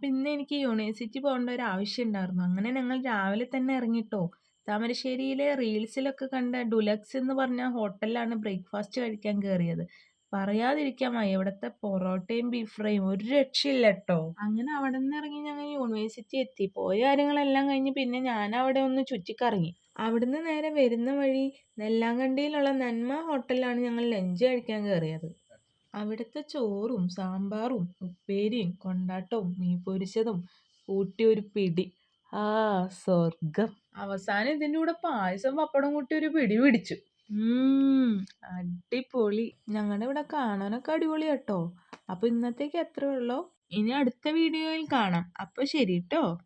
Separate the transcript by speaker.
Speaker 1: അപ്പൊ ഇന്ന് എനിക്ക് യൂണിവേഴ്സിറ്റി പോകേണ്ട ഒരു ആവശ്യം ഉണ്ടായിരുന്നു. അങ്ങനെ ഞങ്ങൾ രാവിലെ തന്നെ ഇറങ്ങിട്ടോ. താമരശ്ശേരിയിലെ റീൽസിലൊക്കെ കണ്ട ഡുലക്സ് എന്ന് പറഞ്ഞ ഹോട്ടലിലാണ് ബ്രേക്ക്ഫാസ്റ്റ് കഴിക്കാൻ കയറിയത്. പറയാതിരിക്കാൻ വയ്യ, ഇവിടുത്തെ പൊറോട്ടയും ബീഫ് ഫ്രൈയും ഒരു രക്ഷയില്ല ട്ടോ. അങ്ങനെ അവിടെ നിന്ന് ഇറങ്ങി ഞങ്ങൾ യൂണിവേഴ്സിറ്റി എത്തി. പോയ കാര്യങ്ങളെല്ലാം കഴിഞ്ഞ് പിന്നെ ഞാൻ അവിടെ ഒന്ന് ചുറ്റിക്കറങ്ങി. അവിടുന്ന് നേരെ വരുന്ന വഴി നെല്ലാങ്കണ്ടിയിലുള്ള നന്മ ഹോട്ടലിലാണ് ഞങ്ങൾ ലഞ്ച് കഴിക്കാൻ കയറിയത്. അവിടുത്തെ ചോറും സാമ്പാറും ഉപ്പേരിയും കൊണ്ടാട്ടവും മീൻ പൊരിച്ചതും കൂട്ടി ഒരു പിടി. ആ, സ്വർഗം. അവസാനം ഇതിന്റെ കൂടെ പായസം പപ്പടം കൂട്ടി ഒരു പിടി പിടിച്ചു. അടിപൊളി. ഞങ്ങളുടെ ഇവിടെ കാണാനൊക്കെ അടിപൊളി കേട്ടോ. അപ്പൊ ഇന്നത്തേക്ക് എത്ര ഉള്ളോ? ഇനി അടുത്ത വീഡിയോയിൽ കാണാം. അപ്പൊ ശരി ട്ടോ.